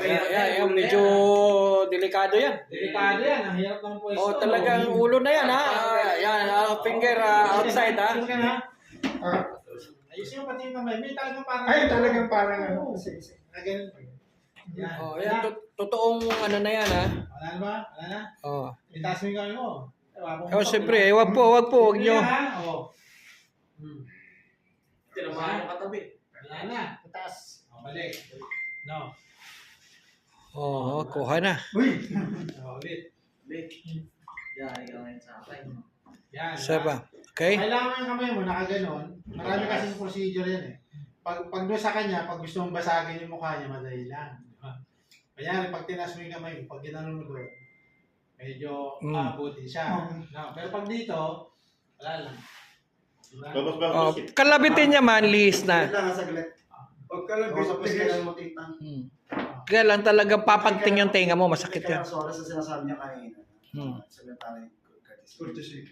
Yan, medyo delikado yan. Delikado yan, ang hirap ng pwesto. Oh, talagang ulo na yan, ha? Yan, finger outside, ha? Tingnan ha. Ayusin mo pati yung kamay. May talagang parang... Ay, talagang parang ano. Ganun. Yan. Oh, yan, totoong ano na yan, ha? Wala na ba? Wala na? Oh. Itaas mo yung kamay mo. Oh, siyempre, wag po, wag nyo. Oo. Tinamaan yung katabi. Wala na. Itaas. O, balik. No. Oh, kuha na. Uy! O, ulit. Big. Yan, ikaw ngayon sa akin. Yan. Isa pa. Okay? Kailangan mo yung kamay mo, nakaganon. Marami kasing procedure yan eh. Pag doon sa kanya, pag gusto mong basagin yung mukha niya, madali lang. Kaya pag tinas mo yung kamay mo, pag ginanon mo doon, medyo maabutin siya. No, pero pag dito, wala lang. Diba? Oh, kalabitin niya man, lihis na. lang saglit. Huwag ka lang Tapos bilis. kailan mo titang. Kaya lang talagang papagting yung tenga mo, masakit yan. Kaya sa oras na sinasabi niya kanina. Hmm. Sabi tayo, Courtesy.